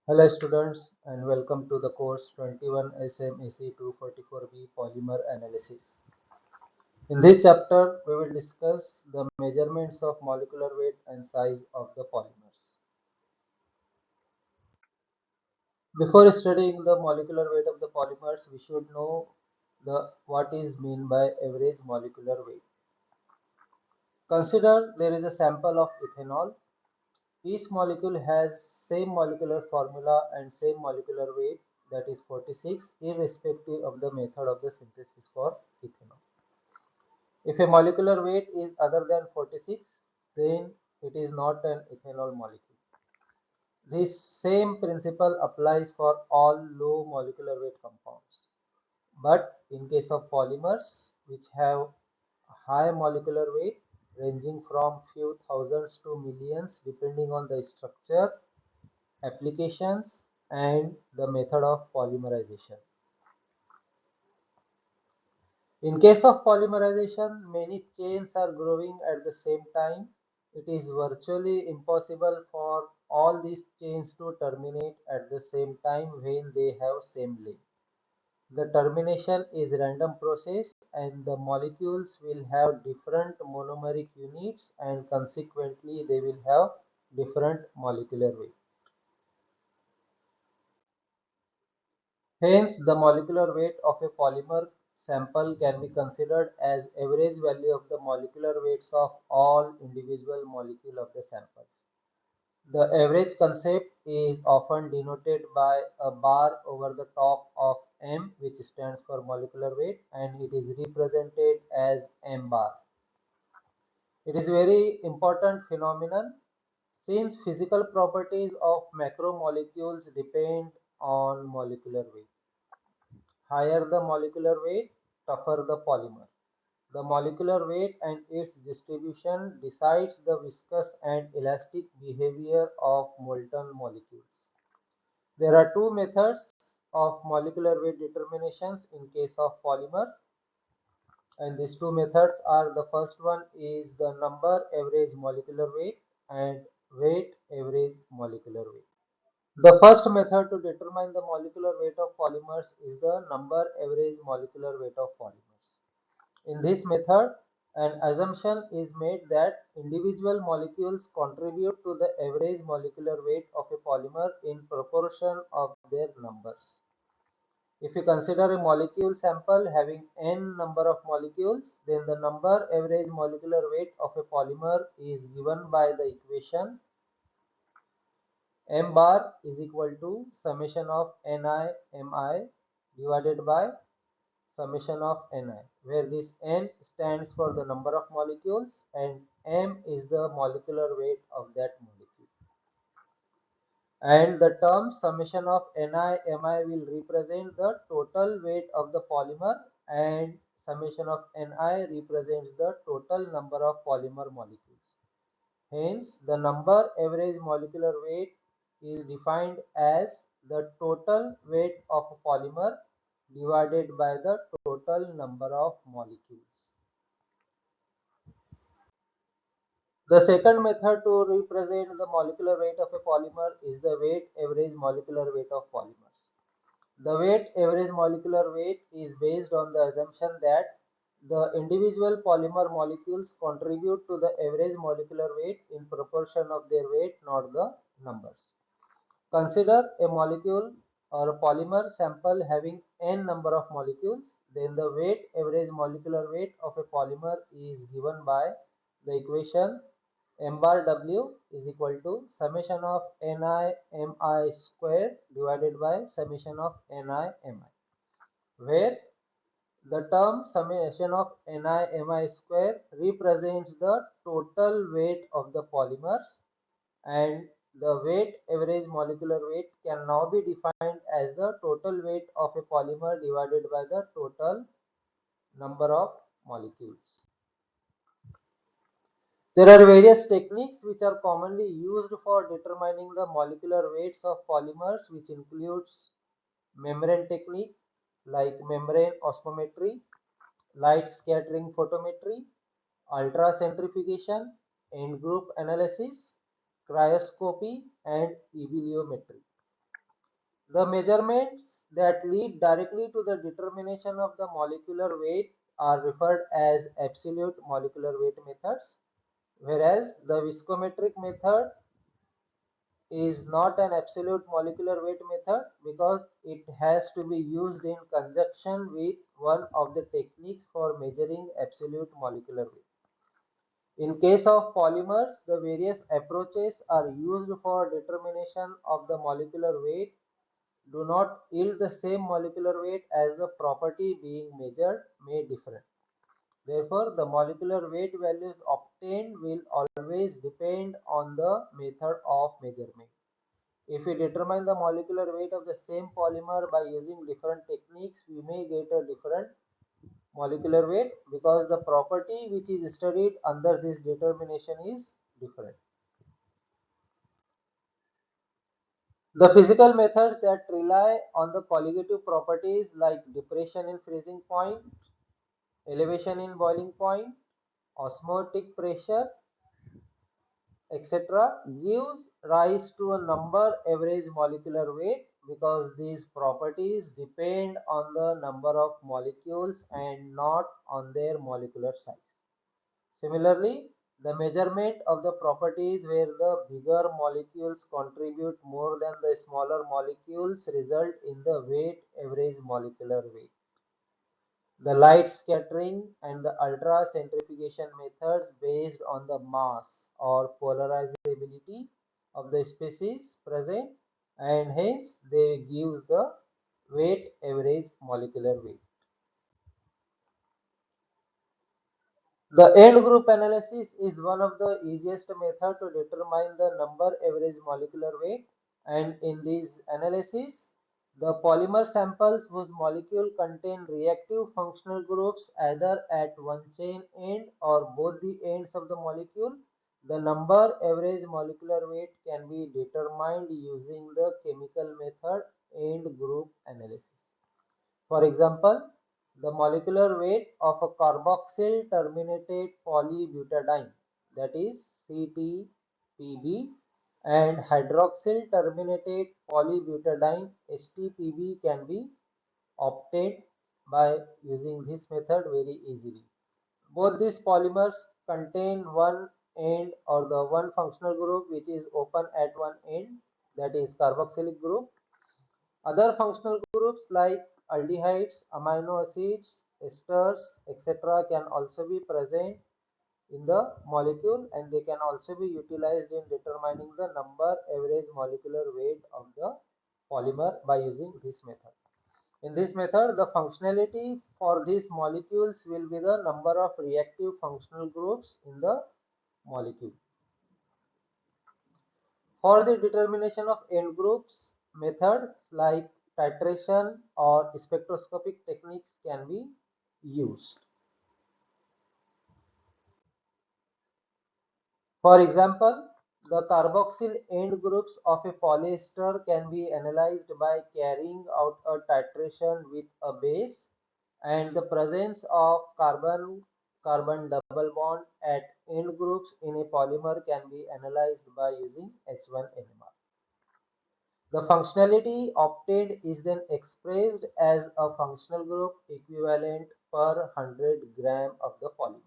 Hello students and welcome to the course 21SMAC244B Polymer Analysis. In this chapter, we will discuss the measurements of molecular weight and size of the polymers. Before studying the molecular weight of the polymers, we should know what is meant by average molecular weight. Consider there is a sample of ethanol. Each molecule has same molecular formula and same molecular weight, that is 46, irrespective of the method of the synthesis for ethanol. If a molecular weight is other than 46, then it is not an ethanol molecule. This same principle applies for all low molecular weight compounds. But in case of polymers, which have high molecular weight ranging from few thousands to millions depending on the structure, applications, and the method of polymerization. In case of polymerization, many chains are growing at the same time. It is virtually impossible for all these chains to terminate at the same time when they have same length. The termination is random process and the molecules will have different monomeric units and consequently they will have different molecular weight. Hence, the molecular weight of a polymer sample can be considered as average value of the molecular weights of all individual molecules of the samples. The average concept is often denoted by a bar over the top of M, which stands for molecular weight, and it is represented as M bar. It is very important phenomenon since physical properties of macromolecules depend on molecular weight. Higher the molecular weight, tougher the polymer. The molecular weight and its distribution decides the viscous and elastic behavior of molten molecules. There are two methods of molecular weight determinations in case of polymer, and these two methods are: the first one is the number average molecular weight and weight average molecular weight. The first method to determine the molecular weight of polymers is the number average molecular weight of polymers. In this method, an assumption is made that individual molecules contribute to the average molecular weight of a polymer in proportion of their numbers. If you consider a molecule sample having n number of molecules, then the number average molecular weight of a polymer is given by the equation M bar is equal to summation of Ni Mi divided by summation of Ni, where this N stands for the number of molecules and M is the molecular weight of that molecule. And the term summation of Ni Mi will represent the total weight of the polymer and summation of Ni represents the total number of polymer molecules. Hence, the number average molecular weight is defined as the total weight of a polymer divided by the total number of molecules. The second method to represent the molecular weight of a polymer is the weight average molecular weight of polymers. The weight average molecular weight is based on the assumption that the individual polymer molecules contribute to the average molecular weight in proportion of their weight, not the numbers. Consider a molecule or a polymer sample having n number of molecules, then the weight average molecular weight of a polymer is given by the equation M bar W is equal to summation of Ni Mi square divided by summation of Ni Mi, where the term summation of Ni Mi square represents the total weight of the polymers, and the weight average molecular weight can now be defined as the total weight of a polymer divided by the total number of molecules. There are various techniques which are commonly used for determining the molecular weights of polymers, which includes membrane technique like membrane osmometry, light scattering photometry, ultracentrifugation, end group analysis, cryoscopy, and ebullientiometry. The measurements that lead directly to the determination of the molecular weight are referred as absolute molecular weight methods, whereas the viscometric method is not an absolute molecular weight method because it has to be used in conjunction with one of the techniques for measuring absolute molecular weight. In case of polymers, the various approaches are used for determination of the molecular weight do not yield the same molecular weight as the property being measured may differ. Therefore, the molecular weight values obtained will always depend on the method of measurement. If we determine the molecular weight of the same polymer by using different techniques, we may get a different molecular weight because the property which is studied under this determination is different. The physical methods that rely on the colligative properties like depression in freezing point, elevation in boiling point, osmotic pressure, etc. gives rise to a number average molecular weight because these properties depend on the number of molecules and not on their molecular size. Similarly, the measurement of the properties where the bigger molecules contribute more than the smaller molecules result in the weight average molecular weight. The light scattering and the ultracentrifugation methods based on the mass or polarizability of the species present, and hence they give the weight average molecular weight. The end group analysis is one of the easiest methods to determine the number average molecular weight, and in this analysis, the polymer samples whose molecule contain reactive functional groups either at one chain end or both the ends of the molecule, the number average molecular weight can be determined using the chemical method end group analysis. For example, the molecular weight of a carboxyl terminated polybutadiene, that is CTPB, and hydroxyl terminated polybutadiene STPB can be obtained by using this method very easily. Both these polymers contain one end or the one functional group which is open at one end, that is carboxylic group. Other functional groups like aldehydes, amino acids, esters, etc. can also be present in the molecule and they can also be utilized in determining the number average molecular weight of the polymer by using this method. In this method, the functionality for these molecules will be the number of reactive functional groups in the molecule. For the determination of end groups, methods like titration or spectroscopic techniques can be used. For example, the carboxyl end groups of a polyester can be analyzed by carrying out a titration with a base, and the presence of carbon double bond at end groups in a polymer can be analyzed by using H1NMR. The functionality obtained is then expressed as a functional group equivalent per 100 gram of the polymer.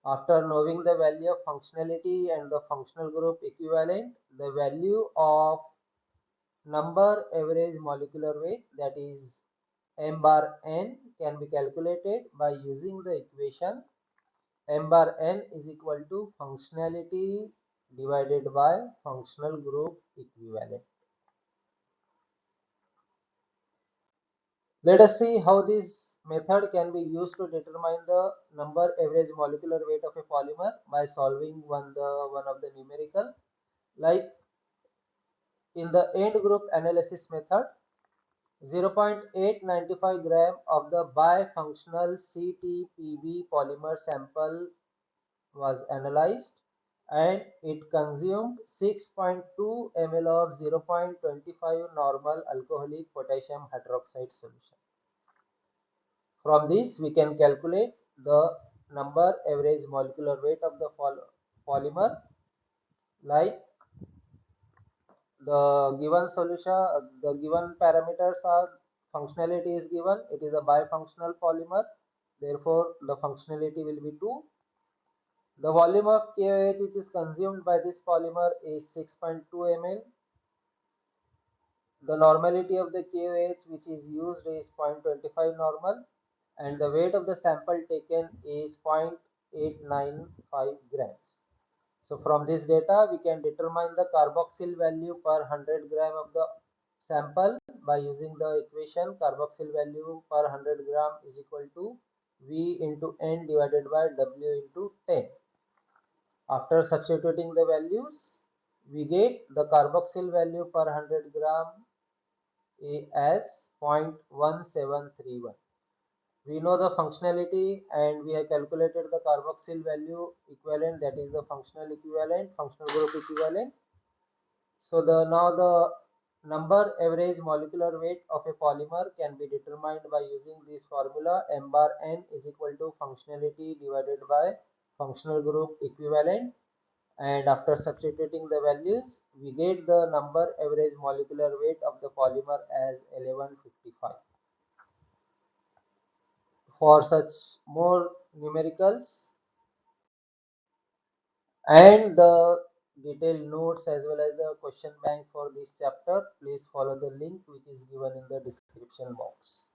After knowing the value of functionality and the functional group equivalent, the value of number average molecular weight, that is m bar n, can be calculated by using the equation m bar n is equal to functionality divided by functional group equivalent. Let us see how this method can be used to determine the number average molecular weight of a polymer by solving one of the numerical. Like in the end group analysis method, 0.895 gram of the bifunctional CTPB polymer sample was analyzed and it consumed 6.2 ml of 0.25 normal alcoholic potassium hydroxide solution. From this, we can calculate the number average molecular weight of the polymer, like The given solution, the given parameters are functionality is given. It is a bifunctional polymer. Therefore, the functionality will be 2. The volume of KOH which is consumed by this polymer is 6.2 ml. The normality of the KOH which is used is 0.25 normal, and the weight of the sample taken is 0.895 grams. So from this data, we can determine the carboxyl value per 100 gram of the sample by using the equation carboxyl value per 100 gram is equal to V into N divided by W into 10. After substituting the values, we get the carboxyl value per 100 gram as 0.1731. We know the functionality and we have calculated the carboxyl value equivalent, that is the functional equivalent, functional group equivalent. So now the number average molecular weight of a polymer can be determined by using this formula m bar n is equal to functionality divided by functional group equivalent, and after substituting the values we get the number average molecular weight of the polymer as 1155. For such more numericals and the detailed notes as well as the question bank for this chapter, please follow the link which is given in the description box.